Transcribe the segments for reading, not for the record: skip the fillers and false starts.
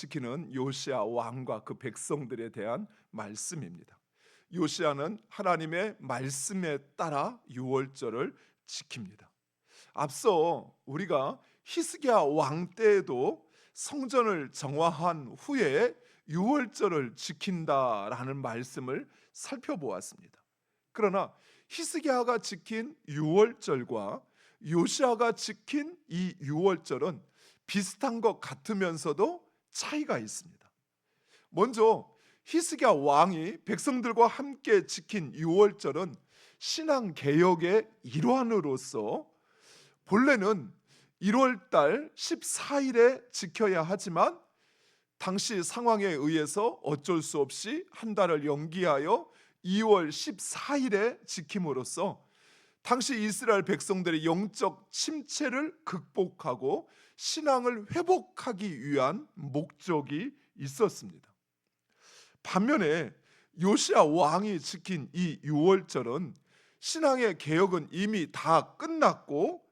지키는 요시야 왕과 그 백성들에 대한 말씀입니다. 요시야는 하나님의 말씀에 따라 유월절을 지킵니다. 앞서 우리가 히스기야 왕 때에도 성전을 정화한 후에 유월절을 지킨다라는 말씀을 살펴보았습니다. 그러나 히스기야가 지킨 유월절과 요시야가 지킨 이 유월절은 비슷한 것 같으면서도 차이가 있습니다. 먼저 히스기야 왕이 백성들과 함께 지킨 유월절은 신앙 개혁의 일환으로서 본래는 1월 달 14일에 지켜야 하지만 당시 상황에 의해서 어쩔 수 없이 한 달을 연기하여 2월 14일에 지킴으로써 당시 이스라엘 백성들의 영적 침체를 극복하고 신앙을 회복하기 위한 목적이 있었습니다. 반면에 요시야 왕이 지킨 이 유월절은 신앙의 개혁은 이미 다 끝났고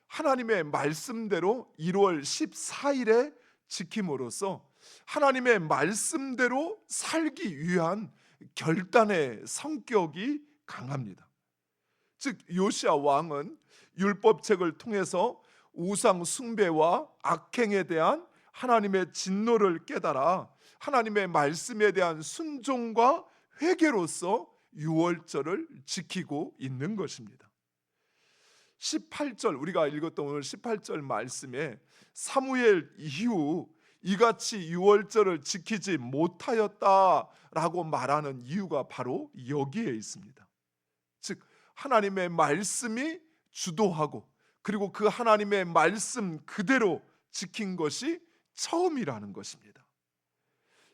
하나님의 말씀대로 1월 14일에 지킴으로써 하나님의 말씀대로 살기 위한 결단의 성격이 강합니다. 즉 요시야 왕은 율법책을 통해서 우상 숭배와 악행에 대한 하나님의 진노를 깨달아 하나님의 말씀에 대한 순종과 회개로서 유월절을 지키고 있는 것입니다. 18절 우리가 읽었던 오늘 18절 말씀에 사무엘 이후 이같이 유월절을 지키지 못하였다라고 말하는 이유가 바로 여기에 있습니다. 즉 하나님의 말씀이 주도하고 그리고 그 하나님의 말씀 그대로 지킨 것이 처음이라는 것입니다.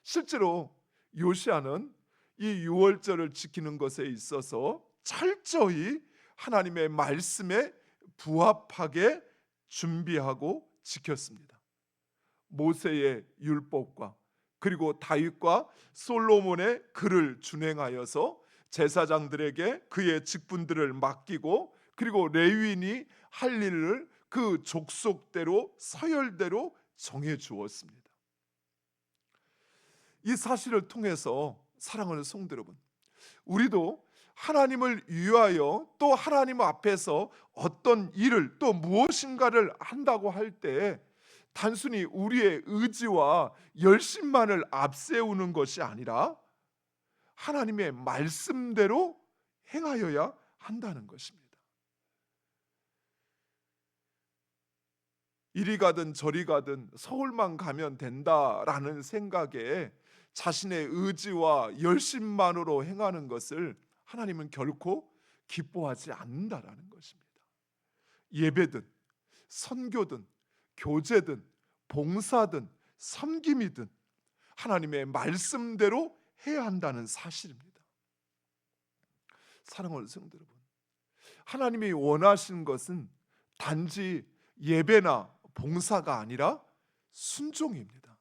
실제로 요시야는 이 유월절을 지키는 것에 있어서 철저히 하나님의 말씀에 부합하게 준비하고 지켰습니다. 모세의 율법과 그리고 다윗과 솔로몬의 글을 준행하여서 제사장들에게 그의 직분들을 맡기고 그리고 레위인이 할 일을 그 족속대로 서열대로 정해 주었습니다. 이 사실을 통해서 사랑하는 성도 여러분, 우리도 하나님을 위하여 또 하나님 앞에서 어떤 일을 또 무엇인가를 한다고 할 때 단순히 우리의 의지와 열심만을 앞세우는 것이 아니라 하나님의 말씀대로 행하여야 한다는 것입니다. 이리 가든 저리 가든 서울만 가면 된다라는 생각에 자신의 의지와 열심만으로 행하는 것을 하나님은 결코 기뻐하지 않는다라는 것입니다. 예배든 선교든 교제든 봉사든 섬김이든 하나님의 말씀대로 해야 한다는 사실입니다. 사랑하는 성도 여러분, 하나님이 원하시는 것은 단지 예배나 봉사가 아니라 순종입니다.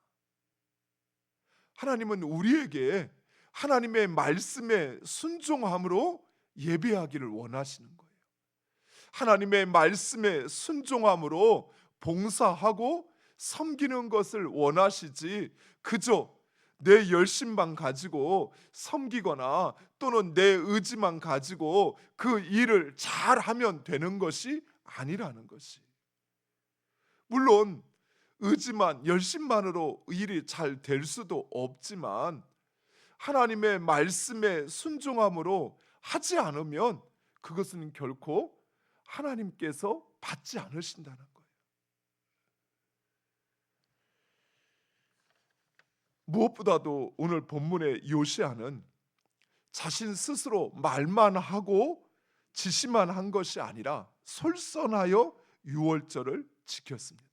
하나님은 우리에게 하나님의 말씀에 순종함으로 예배하기를 원하시는 거예요. 하나님의 말씀에 순종함으로 봉사하고 섬기는 것을 원하시지 그저 내 열심만 가지고 섬기거나 또는 내 의지만 가지고 그 일을 잘하면 되는 것이 아니라는 것이. 물론 의지만 열심만으로 일이 잘 될 수도 없지만 하나님의 말씀에 순종함으로 하지 않으면 그것은 결코 하나님께서 받지 않으신다는 거예요. 무엇보다도 오늘 본문의 요시야는 자신 스스로 말만 하고 지시만 한 것이 아니라 솔선하여 유월절을 지켰습니다.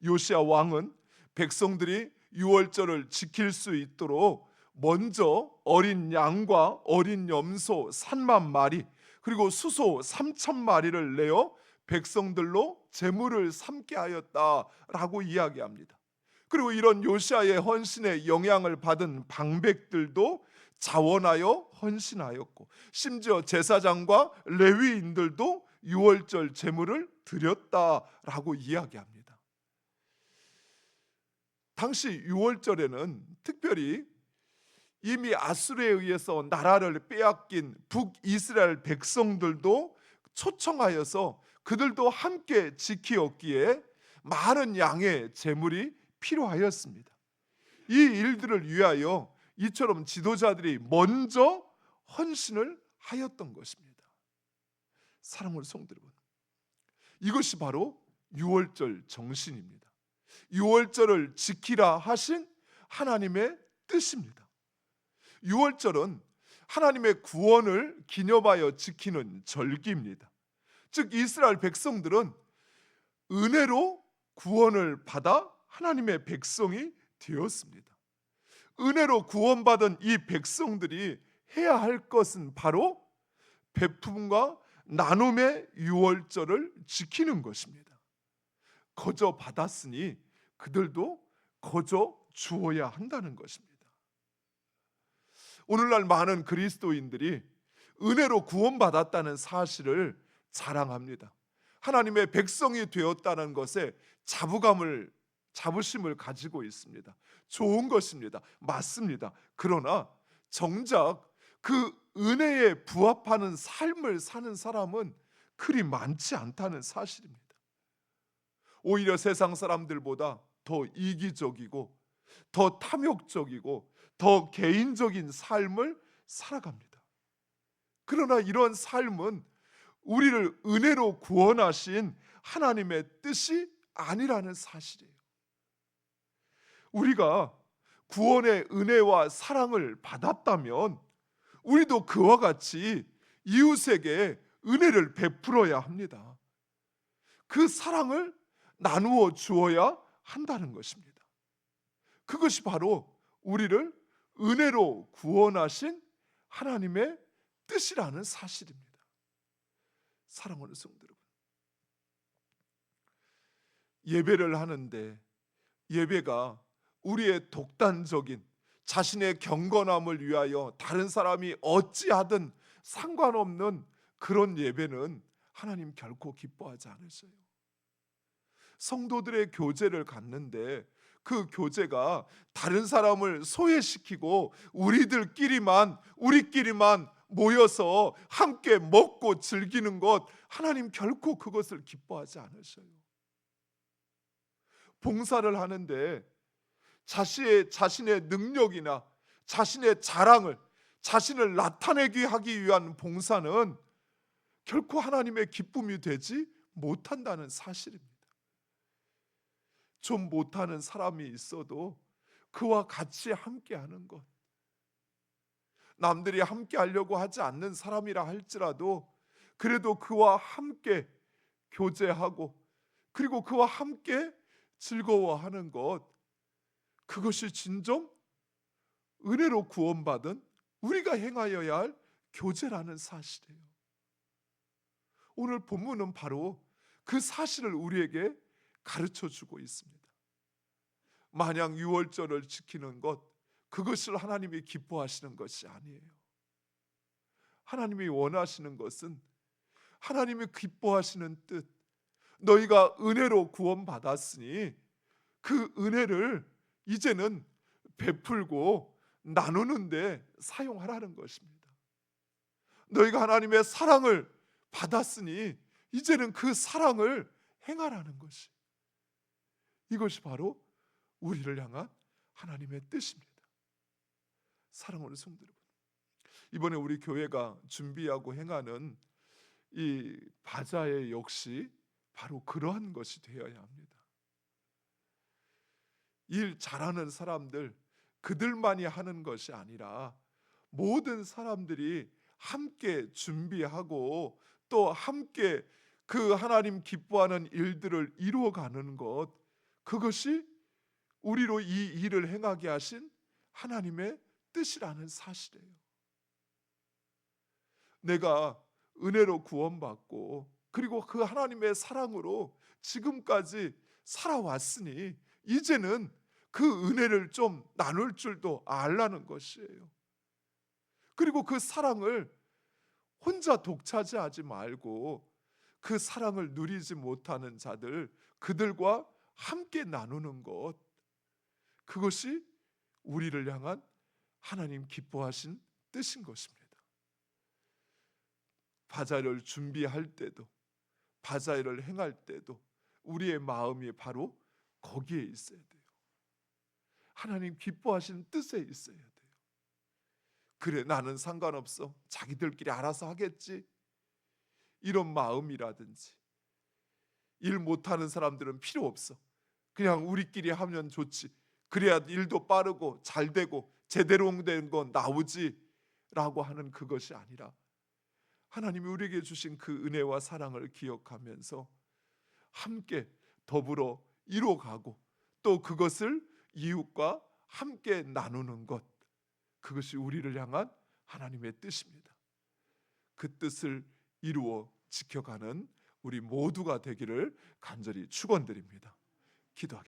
요시야 왕은 백성들이 유월절을 지킬 수 있도록 먼저 어린 양과 어린 염소 3만 마리 그리고 수소 3천 마리를 내어 백성들로 제물을 삼게 하였다라고 이야기합니다. 그리고 이런 요시야의 헌신에 영향을 받은 방백들도 자원하여 헌신하였고 심지어 제사장과 레위인들도 유월절 제물을 드렸다라고 이야기합니다. 당시 유월절에는 특별히 이미 아수르에 의해서 나라를 빼앗긴 북이스라엘 백성들도 초청하여서 그들도 함께 지키었기에 많은 양의 제물이 필요하였습니다. 이 일들을 위하여 이처럼 지도자들이 먼저 헌신을 하였던 것입니다. 사랑하는 성도 여러분, 이것이 바로 유월절 정신입니다. 유월절을 지키라 하신 하나님의 뜻입니다. 유월절은 하나님의 구원을 기념하여 지키는 절기입니다. 즉 이스라엘 백성들은 은혜로 구원을 받아 하나님의 백성이 되었습니다. 은혜로 구원받은 이 백성들이 해야 할 것은 바로 베품과 나눔의 유월절을 지키는 것입니다. 거저 받았으니 그들도 거저 주어야 한다는 것입니다. 오늘날 많은 그리스도인들이 은혜로 구원받았다는 사실을 자랑합니다. 하나님의 백성이 되었다는 것에 자부심을 가지고 있습니다. 좋은 것입니다. 맞습니다. 그러나 정작 그 은혜에 부합하는 삶을 사는 사람은 그리 많지 않다는 사실입니다. 오히려 세상 사람들보다 더 이기적이고 더 탐욕적이고 더 개인적인 삶을 살아갑니다. 그러나 이런 삶은 우리를 은혜로 구원하신 하나님의 뜻이 아니라는 사실이에요. 우리가 구원의 은혜와 사랑을 받았다면 우리도 그와 같이 이웃에게 은혜를 베풀어야 합니다. 그 사랑을 나누어 주어야 한다는 것입니다. 그것이 바로 우리를 은혜로 구원하신 하나님의 뜻이라는 사실입니다. 사랑하는 성도 여러분, 예배를 하는데 예배가 우리의 독단적인 자신의 경건함을 위하여 다른 사람이 어찌하든 상관없는 그런 예배는 하나님 결코 기뻐하지 않으셔요. 성도들의 교제를 갖는데 그 교제가 다른 사람을 소외시키고 우리끼리만 모여서 함께 먹고 즐기는 것, 하나님 결코 그것을 기뻐하지 않으셔요. 봉사를 하는데 자신의 능력이나 자신의 자랑을, 자신을 나타내기 하기 위한 봉사는 결코 하나님의 기쁨이 되지 못한다는 사실입니다. 좀 못하는 사람이 있어도 그와 같이 함께하는 것, 남들이 함께 하려고 하지 않는 사람이라 할지라도 그래도 그와 함께 교제하고 그리고 그와 함께 즐거워하는 것, 그것이 진정 은혜로 구원받은 우리가 행하여야 할 교제라는 사실이에요. 오늘 본문은 바로 그 사실을 우리에게 가르쳐 주고 있습니다. 마냥 유월절을 지키는 것, 그것을 하나님이 기뻐하시는 것이 아니에요. 하나님이 원하시는 것은 하나님이 기뻐하시는 뜻, 너희가 은혜로 구원받았으니 그 은혜를 이제는 베풀고 나누는데 사용하라는 것입니다. 너희가 하나님의 사랑을 받았으니 이제는 그 사랑을 행하라는 것이, 이것이 바로 우리를 향한 하나님의 뜻입니다. 사랑하는 성도 여러분, 이번에 우리 교회가 준비하고 행하는 이 바자회 역시 바로 그러한 것이 되어야 합니다. 일 잘하는 사람들, 그들만이 하는 것이 아니라 모든 사람들이 함께 준비하고 또 함께 그 하나님 기뻐하는 일들을 이루어가는 것, 그것이 우리로 이 일을 행하게 하신 하나님의 뜻이라는 사실이에요. 내가 은혜로 구원받고 그리고 그 하나님의 사랑으로 지금까지 살아왔으니 이제는 그 은혜를 좀 나눌 줄도 알라는 것이에요. 그리고 그 사랑을 혼자 독차지하지 말고 그 사랑을 누리지 못하는 자들, 그들과 함께 나누는 것, 그것이 우리를 향한 하나님 기뻐하신 뜻인 것입니다. 바자를 준비할 때도, 바자를 행할 때도 우리의 마음이 바로 거기에 있어야 돼요. 하나님 기뻐하시는 뜻에 있어야 돼요. 그래, 나는 상관없어, 자기들끼리 알아서 하겠지, 이런 마음이라든지, 일 못하는 사람들은 필요 없어, 그냥 우리끼리 하면 좋지, 그래야 일도 빠르고 잘 되고 제대로 된 건 나오지 라고 하는 그것이 아니라, 하나님이 우리에게 주신 그 은혜와 사랑을 기억하면서 함께 더불어 이뤄가고, 또 그것을 이웃과 함께 나누는 것, 그것이 우리를 향한 하나님의 뜻입니다. 그 뜻을 이루어 지켜가는 우리 모두가 되기를 간절히 축원드립니다. 기도하겠습니다.